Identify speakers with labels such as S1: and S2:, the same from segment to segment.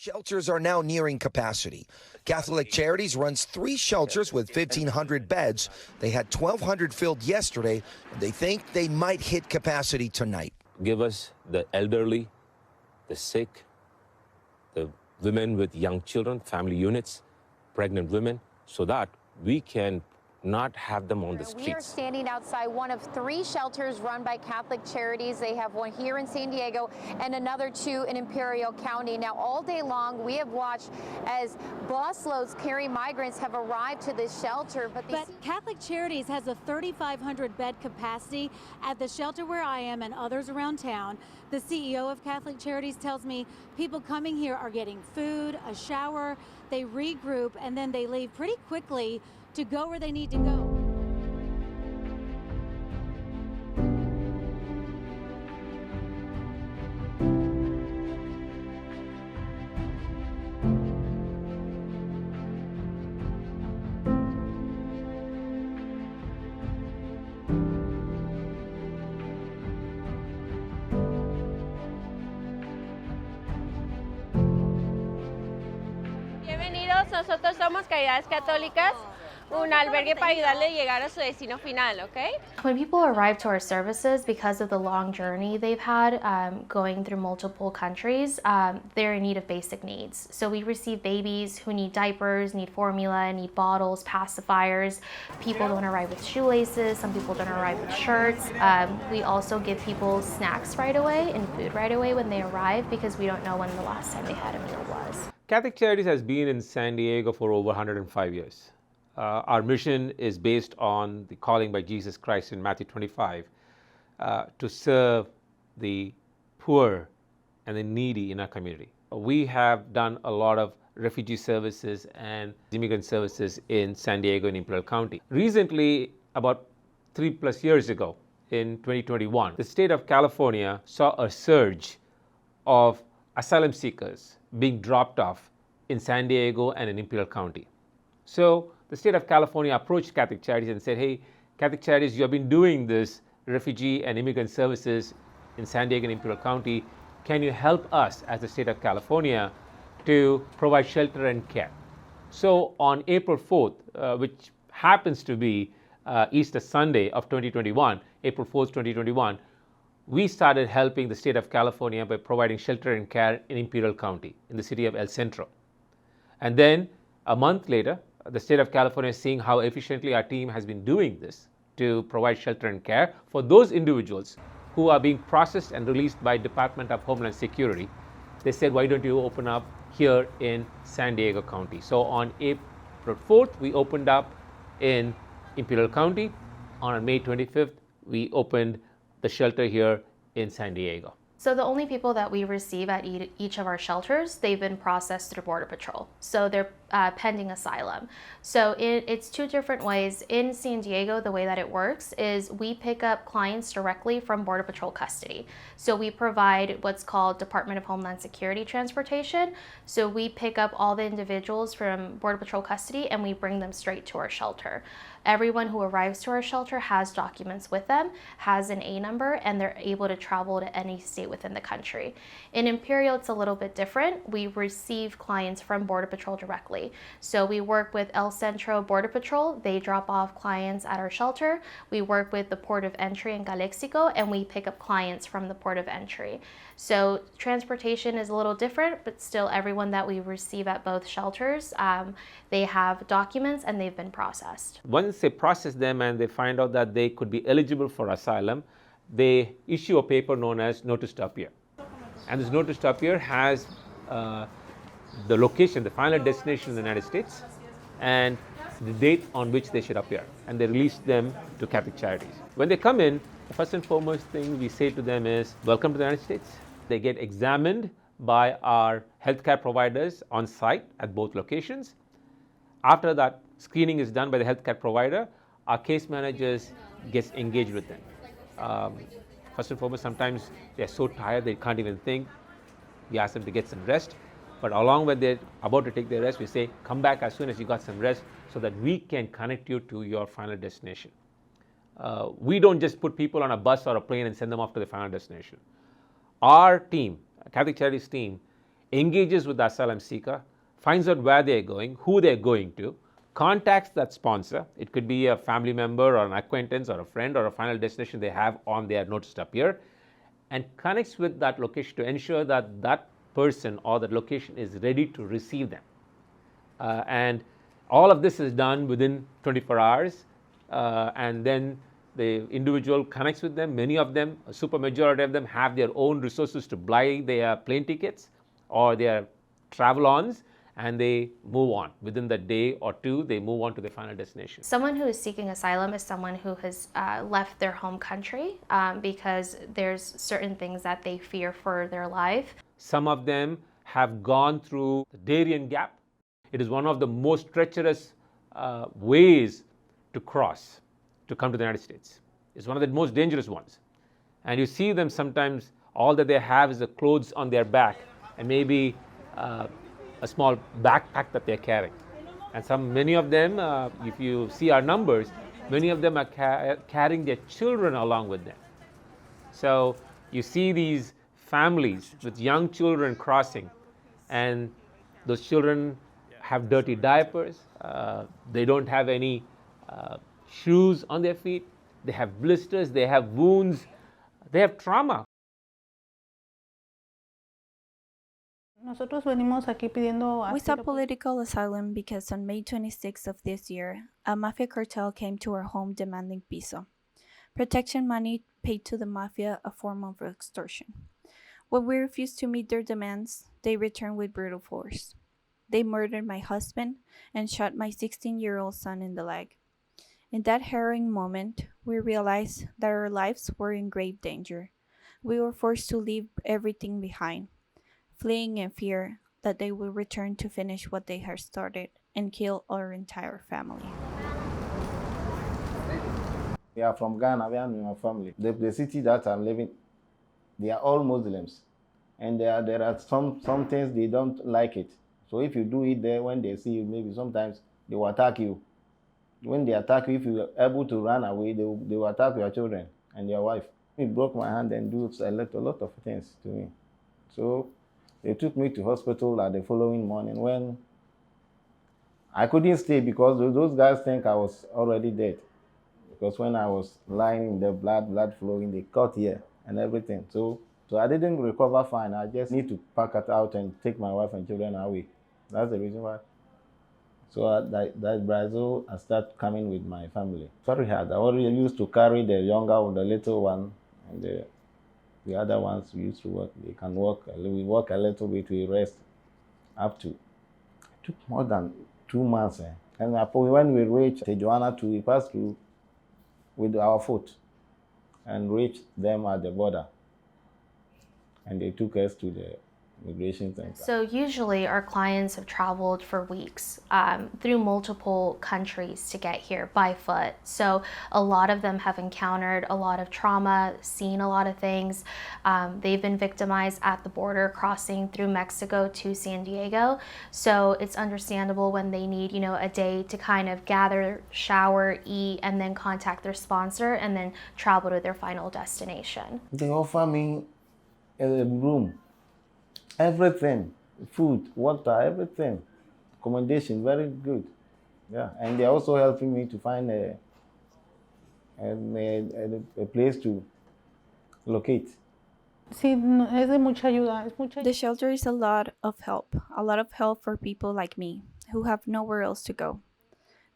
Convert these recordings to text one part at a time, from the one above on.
S1: Shelters are now nearing capacity. Catholic Charities runs 3 shelters with 1,500 beds. They had 1,200 filled yesterday, and they think they might hit capacity tonight.
S2: Give us the elderly, the sick, the women with young children, family units, pregnant women, so that we can not have them on the streets.
S3: We are standing outside one of 3 shelters run by Catholic Charities. They have one here in San Diego and another 2 in Imperial County. Now, all day long, we have watched as busloads carrying migrants have arrived to this shelter. But
S4: Catholic Charities has a 3,500 bed capacity at the shelter where I am and others around town. The CEO of Catholic Charities tells me people coming here are getting food, a shower, they regroup, and then they leave pretty quickly to go where they need to go.
S5: Bienvenidos, nosotros somos Caridades Católicas, un albergue para ayudarle a llegar a su destino final, okay?
S6: When people arrive to our services, because of the long journey they've had going through multiple countries, they're in need of basic needs. So we receive babies who need diapers, need formula, need bottles, pacifiers. People don't arrive with shoelaces, some people don't arrive with shirts. We also give people snacks right away and food right away when they arrive because we don't know when the last time they had a meal was.
S7: Catholic Charities has been in San Diego for over 105 years. Our mission is based on the calling by Jesus Christ in Matthew 25 to serve the poor and the needy in our community. We have done a lot of refugee services and immigrant services in San Diego and Imperial County. Recently, about 3+ years ago, in 2021, the state of California saw a surge of asylum seekers being dropped off in San Diego and in Imperial County. So the state of California approached Catholic Charities and said, hey, Catholic Charities, you have been doing this refugee and immigrant services in San Diego and Imperial County. Can you help us as the state of California to provide shelter and care? So on April 4th, which happens to be Easter Sunday of 2021, April 4th, 2021, we started helping the state of California by providing shelter and care in Imperial County, in the city of El Centro. And then a month later, the state of California, seeing how efficiently our team has been doing this to provide shelter and care for those individuals who are being processed and released by Department of Homeland Security, they said, why don't you open up here in San Diego County? So on April 4th, we opened up in Imperial County. On May 25th, we opened the shelter here in San Diego.
S6: So the only people that we receive at each of our shelters, they've been processed through Border Patrol. So they're pending asylum. So it's 2 different ways. In San Diego, the way that it works is we pick up clients directly from Border Patrol custody. So we provide what's called Department of Homeland Security transportation. So we pick up all the individuals from Border Patrol custody and we bring them straight to our shelter. Everyone who arrives to our shelter has documents with them, has an A number, and they're able to travel to any state within the country. In Imperial, it's a little bit different. We receive clients from Border Patrol directly. So we work with El Centro Border Patrol. They drop off clients at our shelter. We work with the Port of Entry in Calexico, and we pick up clients from the Port of Entry. So transportation is a little different, but still everyone that we receive at both shelters, they have documents and they've been processed.
S7: Once they process them and they find out that they could be eligible for asylum, they issue a paper known as Notice to Appear. And this Notice to Appear has the location, the final destination in the United States, and the date on which they should appear. And they release them to Catholic Charities. When they come in, the first and foremost thing we say to them is, welcome to the United States. They get examined by our healthcare providers on site at both locations. After that screening is done by the healthcare provider, our case managers get engaged with them. First and foremost, sometimes they're so tired they can't even think. We ask them to get some rest. But along when they're about to take their rest, we say, come back as soon as you got some rest so that we can connect you to your final destination. We don't just put people on a bus or a plane and send them off to the final destination. Our team, Catholic Charities team, engages with the asylum seeker, finds out where they're going, who they're going to, contacts that sponsor. It could be a family member or an acquaintance or a friend or a final destination they have on their notice to appear, and connects with that location to ensure that that person or that location is ready to receive them. And all of this is done within 24 hours, and then the individual connects with them. Many of them, a super majority of them, have their own resources to buy their plane tickets or their travel-ons, and they move on. Within the day or two, they move on to their final destination.
S6: Someone who is seeking asylum is someone who has left their home country because there's certain things that they fear for their life.
S7: Some of them have gone through the Darien Gap. It is one of the most treacherous ways to cross to come to the United States. It's one of the most dangerous ones. And you see them sometimes, all that they have is the clothes on their back and maybe a small backpack that they're carrying. And many of them, if you see our numbers, many of them are carrying their children along with them. So you see these families with young children crossing, and those children have dirty diapers, they don't have any shoes on their feet, they have blisters, they have wounds, they have trauma.
S8: We sought political asylum because on May 26th of this year, a mafia cartel came to our home demanding piso, protection money paid to the mafia, a form of extortion. When we refused to meet their demands, they returned with brutal force. They murdered my husband and shot my 16-year-old son in the leg. In that harrowing moment, we realized that our lives were in grave danger. We were forced to leave everything behind, fleeing in fear that they will return to finish what they had started and kill our entire family.
S9: We are from Ghana, we are in my family. The city that I'm living, they are all Muslims. And there are some things they don't like it. So if you do it there, when they see you, maybe sometimes they will attack you. When they attack you, if you are able to run away, they will attack your children and your wife. He broke my hand and do a lot of things to me. So they took me to hospital the following morning when I couldn't stay because those guys think I was already dead. Because when I was lying in the blood flowing, they cut here and everything. So I didn't recover fine. I just need to pack it out and take my wife and children away. That's the reason why. So that Brazil, I start coming with my family. Very hard. I already used to carry the younger one, the little one, and the other ones we used to work. They can walk. We walk a little bit. We rest. Up to. It took more than 2 months. And when we reached Tijuana, we passed through with our foot and reached them at the border. And they took us to the immigration center.
S6: So usually our clients have traveled for weeks through multiple countries to get here by foot. So a lot of them have encountered a lot of trauma, seen a lot of things. They've been victimized at the border crossing through Mexico to San Diego. So it's understandable when they need, a day to kind of gather, shower, eat, and then contact their sponsor and then travel to their final destination.
S9: They offer me a room. Everything, food, water, everything, accommodation, very good. Yeah, and they're also helping me to find a place to locate.
S8: The shelter is a lot of help for people like me who have nowhere else to go.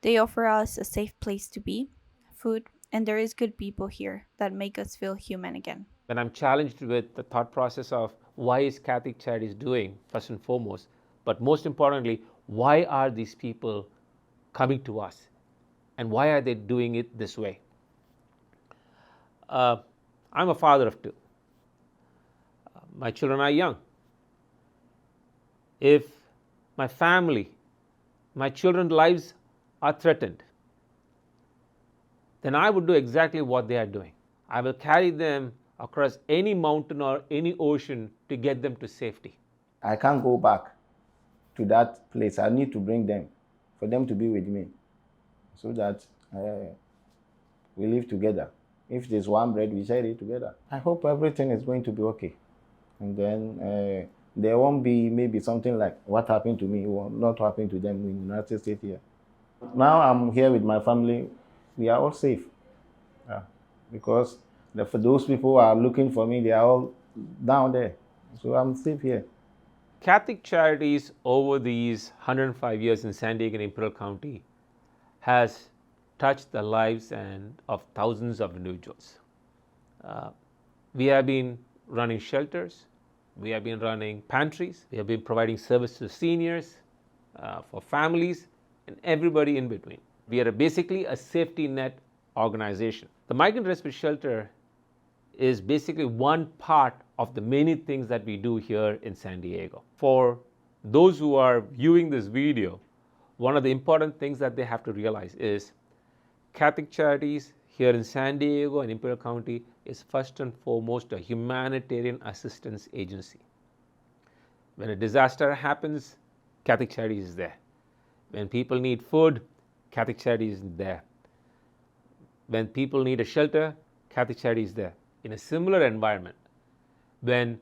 S8: They offer us a safe place to be, food, and there is good people here that make us feel human again.
S7: When I'm challenged with the thought process of why is Catholic Charities doing, first and foremost, but most importantly, why are these people coming to us? And why are they doing it this way? I'm a father of 2. My children are young. If my family, my children's lives are threatened, then I would do exactly what they are doing. I will carry them across any mountain or any ocean to get them to safety.
S9: I can't go back to that place. I need to bring them, for them to be with me, so that we live together. If there's one bread, we share it together. I hope everything is going to be okay. And then there won't be maybe something like what happened to me will not happen to them in the United States here. Now I'm here with my family. We are all safe. Yeah. Because for those people who are looking for me, they are all down there. So I'm safe here.
S7: Catholic Charities over these 105 years in San Diego and Imperial County has touched the lives of thousands of individuals. We have been running shelters, we have been running pantries, we have been providing service to seniors, for families, and everybody in between. We are basically a safety net organization. The Migrant Respite Shelter is basically one part of the many things that we do here in San Diego. For those who are viewing this video, one of the important things that they have to realize is Catholic Charities here in San Diego and Imperial County is first and foremost a humanitarian assistance agency. When a disaster happens, Catholic Charities is there. When people need food, Catholic Charities is there. When people need a shelter, Catholic Charities is there. In a similar environment, when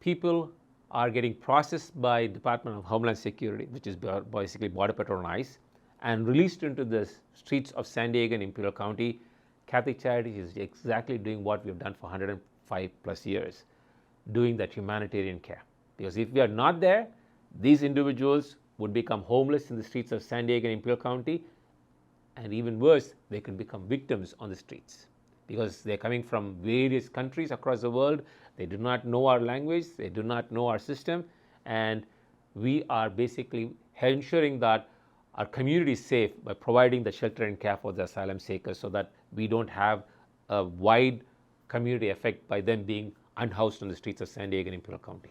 S7: people are getting processed by Department of Homeland Security, which is basically Border Patrol and ICE, and released into the streets of San Diego and Imperial County, Catholic Charities is exactly doing what we've done for 105 plus years, doing that humanitarian care. Because if we are not there, these individuals would become homeless in the streets of San Diego and Imperial County, and even worse, they can become victims on the streets. Because they're coming from various countries across the world, they do not know our language, they do not know our system, and we are basically ensuring that our community is safe by providing the shelter and care for the asylum seekers so that we don't have a wide community effect by them being unhoused on the streets of San Diego and Imperial County.